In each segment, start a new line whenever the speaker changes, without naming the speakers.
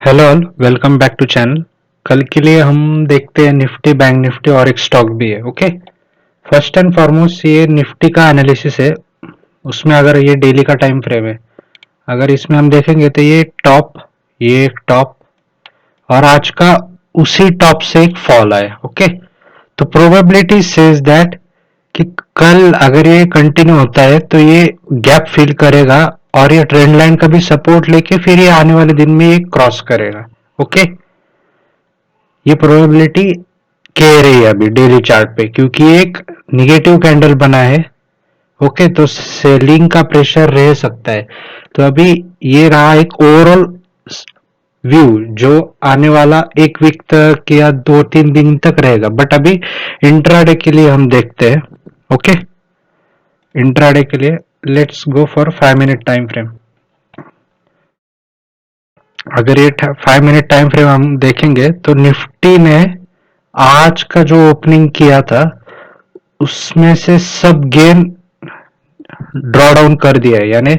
Hello all, welcome back to channel. कल के लिए हम देखते हैं निफ्टी, बैंक निफ्टी और एक स्टॉक भी है। ओके, फर्स्ट एंड फॉरमोस्ट ये निफ्टी का एनालिसिस है। उसमें अगर ये डेली का टाइम फ्रेम है, अगर इसमें हम देखेंगे तो ये एक टॉप और आज का उसी टॉप से एक फॉल आया। ओके, तो प्रोबेबिलिटी सेज दैट कि कल अगर ये कंटिन्यू होता है तो ये गैप फिल करेगा और ये ट्रेंड लाइन का भी सपोर्ट लेके फिर ये आने वाले दिन में ये क्रॉस करेगा। ओके, ये प्रोबेबिलिटी कह रही है अभी डेली चार्ट पे, क्योंकि एक निगेटिव कैंडल बना है। ओके, तो सेलिंग का प्रेशर रह सकता है। तो अभी ये रहा एक ओवरऑल व्यू जो आने वाला एक वीक तक या 2-3 दिन तक रहेगा, बट अभी इंट्राडे के लिए हम देखते हैं। ओके, इंट्राडे के लिए let's go for 5 minute time frame. अगर ये 5 मिनट टाइम फ्रेम हम देखेंगे तो निफ्टी ने आज का जो ओपनिंग किया था उसमें से सब गेन ड्रॉ डाउन कर दिया है, यानी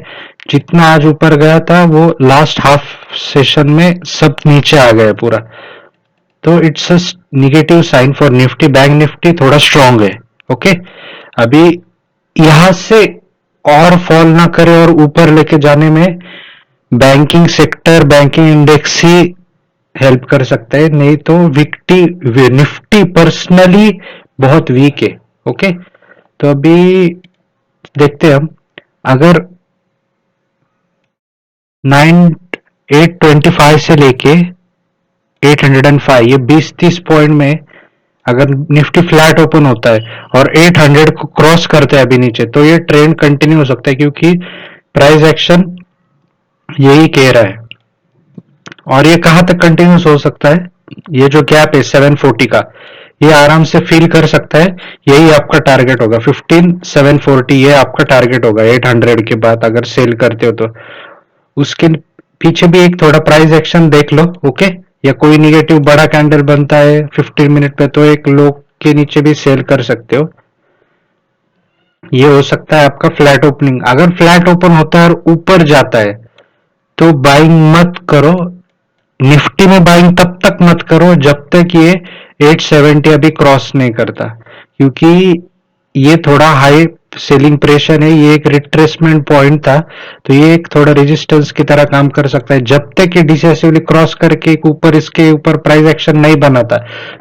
जितना आज ऊपर गया था वो लास्ट हाफ सेशन में सब नीचे आ गया पूरा। तो it's a negative sign for Nifty. Bank Nifty थोड़ा स्ट्रांग है। ओके, अभी यहां से और फॉल ना करे और ऊपर लेके जाने में बैंकिंग सेक्टर, बैंकिंग इंडेक्स ही हेल्प कर सकता है, नहीं तो विक्टी निफ्टी पर्सनली बहुत वीक है। ओके, तो अभी देखते हैं हम, अगर 825 से लेके 805, ये 20-30 पॉइंट में अगर निफ्टी फ्लैट ओपन होता है और 800 को क्रॉस करते हैं अभी नीचे, तो ये ट्रेंड कंटिन्यू हो सकता है, क्योंकि प्राइस एक्शन यही कह रहा है। और ये कहां तक कंटिन्यूस हो सकता है, ये जो गैप है 740 का, ये आराम से फील कर सकता है। यही आपका टारगेट होगा, 15740 ये आपका टारगेट होगा 800 के बाद अगर सेल करते हो तो। उसके पीछे भी एक थोड़ा प्राइस एक्शन देख लो। ओके, या कोई निगेटिव बड़ा कैंडल बनता है 15 मिनट पे तो एक लो के नीचे भी सेल कर सकते हो। ये हो सकता है आपका फ्लैट ओपनिंग। अगर फ्लैट ओपन होता है और ऊपर जाता है तो बाइंग मत करो। निफ्टी में बाइंग तब तक मत करो जब तक ये 870 अभी क्रॉस नहीं करता, क्योंकि ये थोड़ा हाई सेलिंग प्रेशर है, ये एक रिट्रेसमेंट पॉइंट था, तो ये एक थोड़ा रेजिस्टेंस की तरह काम कर सकता है। जब तक ये डिसेसिवली क्रॉस करके एक ऊपर इसके ऊपर प्राइस एक्शन नहीं बनाता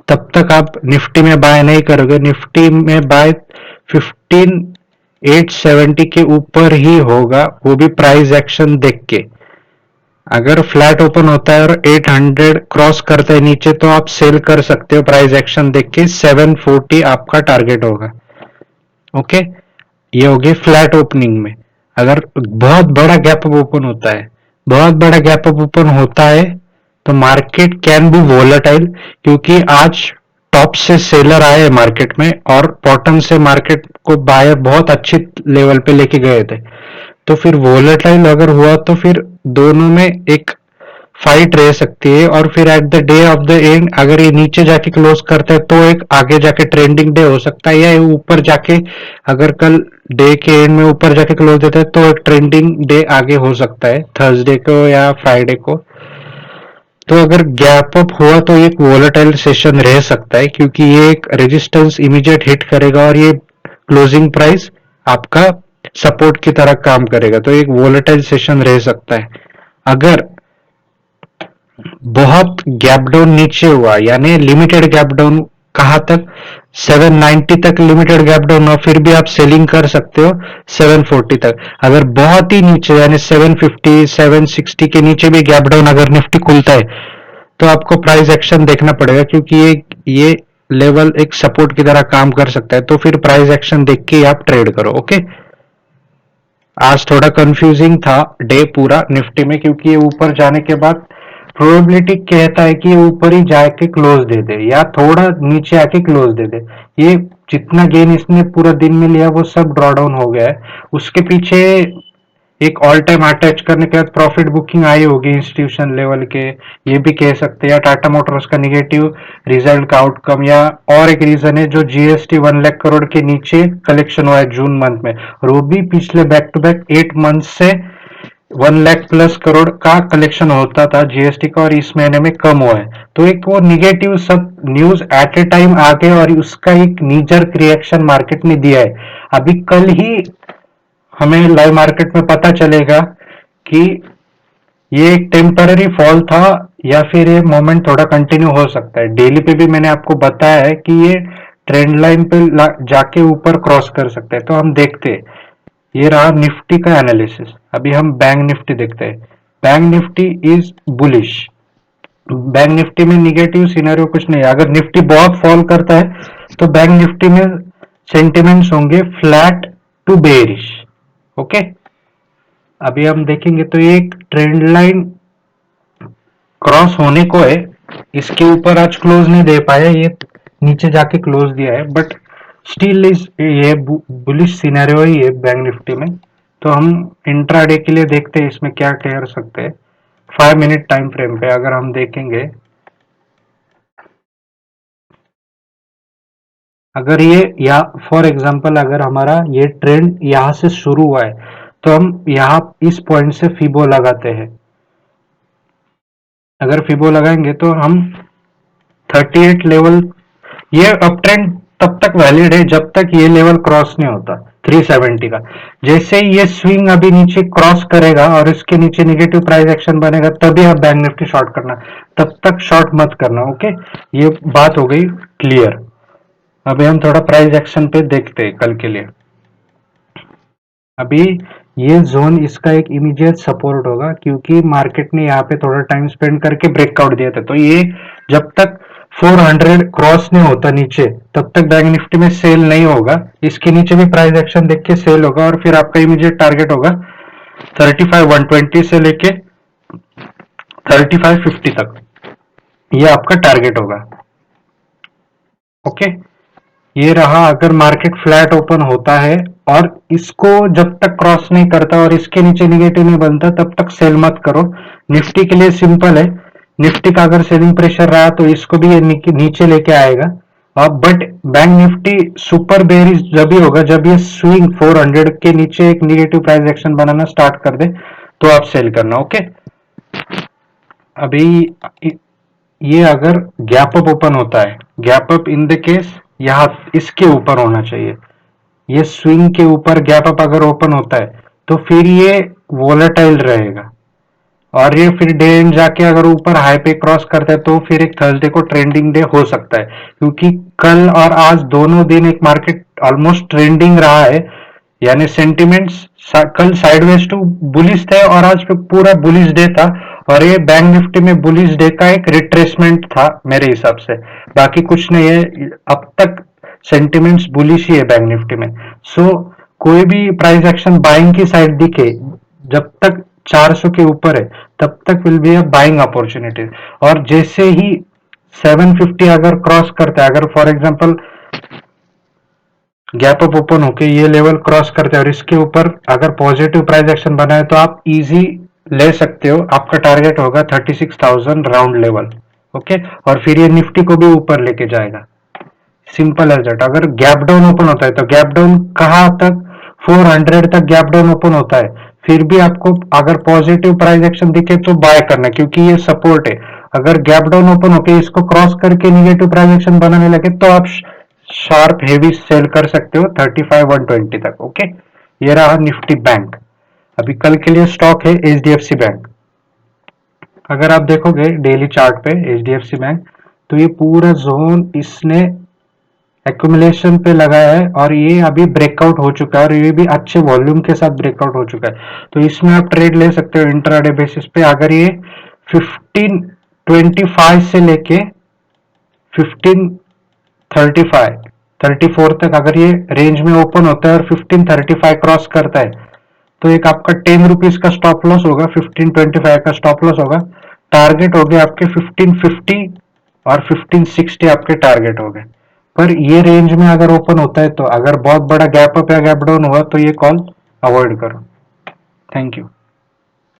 तब तक आप निफ्टी में बाय नहीं करोगे। निफ्टी में बाय 15870 के ऊपर ही होगा, वो भी प्राइस एक्शन देख के। अगर फ्लैट ओपन होता है और 800 क्रॉस करता है नीचे तो आप सेल कर सकते हो प्राइस एक्शन देख के। 740 आपका टारगेट होगा। ओके, ये होगी फ्लैट ओपनिंग में। अगर बहुत बड़ा गैप अप ओपन होता है, बहुत बड़ा गैप अप ओपन होता है तो मार्केट कैन बी वोलेटाइल, क्योंकि आज टॉप से सेलर आए मार्केट में और बॉटम से मार्केट को बायर बहुत अच्छी लेवल पे लेके गए थे। तो फिर वोलेटाइल अगर हुआ तो फिर दोनों में एक फाइट रह सकती है, और फिर at the day of the end अगर ये नीचे जाके क्लोज करता है तो एक आगे जाके ट्रेंडिंग डे हो सकता है, या ये ऊपर जाके अगर कल डे के एंड में ऊपर जाके क्लोज देता है तो एक ट्रेंडिंग डे आगे हो सकता है थर्सडे को या फ्राइडे को। तो अगर गैप अप हुआ तो एक वोलेटाइल सेशन रह सकता है, क्योंकि ये एक रेजिस्टेंस इमीडिएट हिट करेगा और ये क्लोजिंग प्राइस आपका सपोर्ट की तरह काम करेगा, तो एक वोलेटाइल सेशन रह सकता है। अगर बहुत गैप डाउन नीचे हुआ, यानी लिमिटेड गैप डाउन, कहां तक 790 तक लिमिटेड गैप डाउन हुआ, फिर भी आप सेलिंग कर सकते हो 740 तक। अगर बहुत ही नीचे यानी 750 760 के नीचे भी गैप डाउन अगर निफ्टी खुलता है तो आपको प्राइस एक्शन देखना पड़ेगा, क्योंकि ये लेवल एक सपोर्ट की तरह काम कर सकता है। तो फिर प्राइस एक्शन देख के आप ट्रेड करो। ओके, आज थोड़ा कंफ्यूजिंग था डे पूरा निफ्टी में, क्योंकि ये ऊपर जाने के बाद प्रोबेबिलिटी कहता है कि ये ऊपर ही जाके क्लोज दे दे या थोड़ा नीचे आके क्लोज दे दे। ये जितना गेन इसने पूरा दिन में लिया वो सब ड्रॉ डाउन हो गया है। उसके पीछे एक ऑल टाइम अटैच करने के बाद प्रॉफिट बुकिंग आई होगी इंस्टीट्यूशन लेवल के, ये भी कह सकते हैं, या टाटा मोटर्स का निगेटिव रिजल्ट का आउटकम, या और एक रीजन है जो जीएसटी 1 लाख करोड़ के नीचे कलेक्शन हुआ है जून मंथ में, और वो भी पिछले बैक टू बैक 8 मंथ से 1 लाख+ करोड़ का कलेक्शन होता था जीएसटी का, और इस महीने में कम हुआ है। तो एक वो निगेटिव सब न्यूज एट ए टाइम आ गए और उसका एक नीजर रिएक्शन मार्केट ने दिया है। अभी कल ही हमें लाइव मार्केट में पता चलेगा कि ये एक टेम्पररी फॉल था या फिर ये मोमेंट थोड़ा कंटिन्यू हो सकता है। डेली पे भी मैंने आपको बताया है कि ये ट्रेंड लाइन पे जाके ऊपर क्रॉस कर सकते हैं, तो हम देखते हैं। ये रहा निफ्टी का एनालिसिस। अभी हम बैंक निफ्टी देखते हैं। Bank Nifty is bullish. Bank Nifty में निगेटिव सिनेरियो कुछ नहीं है। अगर निफ्टी बहुत फॉल करता है तो बैंक निफ्टी में सेंटिमेंट्स होंगे फ्लैट टू बेरिश। ओके, अभी हम देखेंगे तो एक ट्रेंड लाइन क्रॉस होने को है। इसके ऊपर आज क्लोज नहीं दे पाया, ये नीचे जाके क्लोज दिया है, बट स्टिल इज ये बुलिश सिनेरियो ही है बैंक निफ्टी में। तो हम इंट्राडे के लिए देखते हैं इसमें क्या कर सकते हैं। 5 मिनट टाइम फ्रेम पे अगर हम देखेंगे, अगर ये या फॉर एग्जांपल अगर हमारा ये ट्रेंड यहाँ से शुरू हुआ है तो हम यहाँ इस पॉइंट से फिबो लगाते हैं। अगर फिबो लगाएंगे तो हम 38 लेवल, ये अप ट्रेंड तब तक वैलिड है जब तक ये लेवल क्रॉस नहीं होता 370 का। जैसे ही ये स्विंग अभी नीचे क्रॉस करेगा और इसके नीचे नेगेटिव प्राइस एक्शन बनेगा तभी आप बैंक निफ्टी शॉर्ट करना, तब तक शॉर्ट मत करना। ओके, ये बात हो गई क्लियर। अभी हम थोड़ा प्राइस एक्शन पे देखते हैं कल के लिए। अभी ये जोन इसका एक इमीडिएट सपोर्ट होगा क्योंकि मार्केट ने यहाँ पे थोड़ा टाइम स्पेंड करके ब्रेकआउट दिया था। तो ये जब तक 400 क्रॉस नहीं होता नीचे तब तक बैंक निफ्टी में सेल नहीं होगा। इसके नीचे भी प्राइस एक्शन देख के सेल होगा और फिर आपका इमीडिएट टारगेट होगा 35,120 से लेके 35,50 तक, ये आपका टारगेट होगा। ओके, ये रहा। अगर मार्केट फ्लैट ओपन होता है और इसको जब तक क्रॉस नहीं करता और इसके नीचे निगेटिव नहीं बनता तब तक सेल मत करो। निफ्टी के लिए सिंपल है, निफ्टी का अगर सेलिंग प्रेशर रहा तो इसको भी ये नीचे लेके आएगा। अब but bank Nifty super bearish जब भी होगा जब ये स्विंग 400 के नीचे एक निगेटिव प्राइस एक्शन बनाना स्टार्ट कर दे तो आप सेल करना। ओके, अभी ये अगर गैप अप ओपन होता है, gap up in the case यहाँ इसके ऊपर होना चाहिए। ये स्विंग के ऊपर गैप अप अगर ओपन होता है तो फिर ये वोलेटाइल रहेगा और ये फिर डे एंड जाके अगर ऊपर हाई पे क्रॉस करता है तो फिर एक थर्सडे को ट्रेंडिंग डे हो सकता है। क्योंकि कल और आज दोनों दिन एक मार्केट ऑलमोस्ट ट्रेंडिंग रहा है, यानी सेंटिमेंट्स कल साइडवेज टू बुलिश थे और आज पे पूरा बुलिश डे था। और ये बैंक निफ्टी में बुलिश डे का एक रिट्रेसमेंट था मेरे हिसाब से, बाकी कुछ नहीं है। अब तक सेंटिमेंट्स बुलिश ही है बैंक निफ्टी में। सो कोई भी प्राइस एक्शन बाइंग की साइड दिखे जब तक 400 के ऊपर है तब तक will be a buying opportunity. और जैसे ही 750 अगर क्रॉस करता है, अगर for example gap up open होके ये लेवल क्रॉस करते हैं और इसके ऊपर अगर पॉजिटिव प्राइस एक्शन बना है तो आप इजी ले सकते हो। आपका टारगेट होगा 36,000 राउंड लेवल। ओके, और फिर ये निफ्टी को भी ऊपर लेके जाएगा, सिंपल एज दैट। अगर गैप डाउन ओपन होता है तो गैप डाउन कहाँ तक, 400 तक गैप डाउन ओपन होता है, फिर भी आपको अगर पॉजिटिव प्राइस एक्शन दिखे तो बाय करना क्योंकि ये सपोर्ट है। अगर गैप डाउन ओपन होके इसको क्रॉस करके निगेटिव प्राइस एक्शन बनाने लगे तो आप शार्प हेवी सेल कर सकते हो 35,120 तक। ओके, ये रहा निफ्टी बैंक। अभी कल के लिए स्टॉक है एचडीएफसी बैंक। अगर आप देखोगे डेली चार्ट पे एचडीएफसी बैंक, तो ये पूरा जोन इसने एक्यूमुलेशन पे लगाया है और ये अभी ब्रेकआउट हो चुका है और ये भी अच्छे वॉल्यूम के साथ ब्रेकआउट हो चुका है। तो इसमें आप ट्रेड ले सकते हो इंट्राडे बेसिस पे। अगर ये 1525 से लेके 1535 34 तक अगर ये रेंज में ओपन होता है और 1535 क्रॉस करता है तो एक आपका 10 रुपीज का स्टॉप लॉस होगा, 1525 का स्टॉप लॉस होगा। टारगेट हो गए आपके 1550 और 1560 आपके टारगेट हो गए। पर ये रेंज में अगर ओपन होता है तो अगर बहुत बड़ा गैप अप या गैप डाउन हुआ तो ये कॉल अवॉइड करो। Thank you.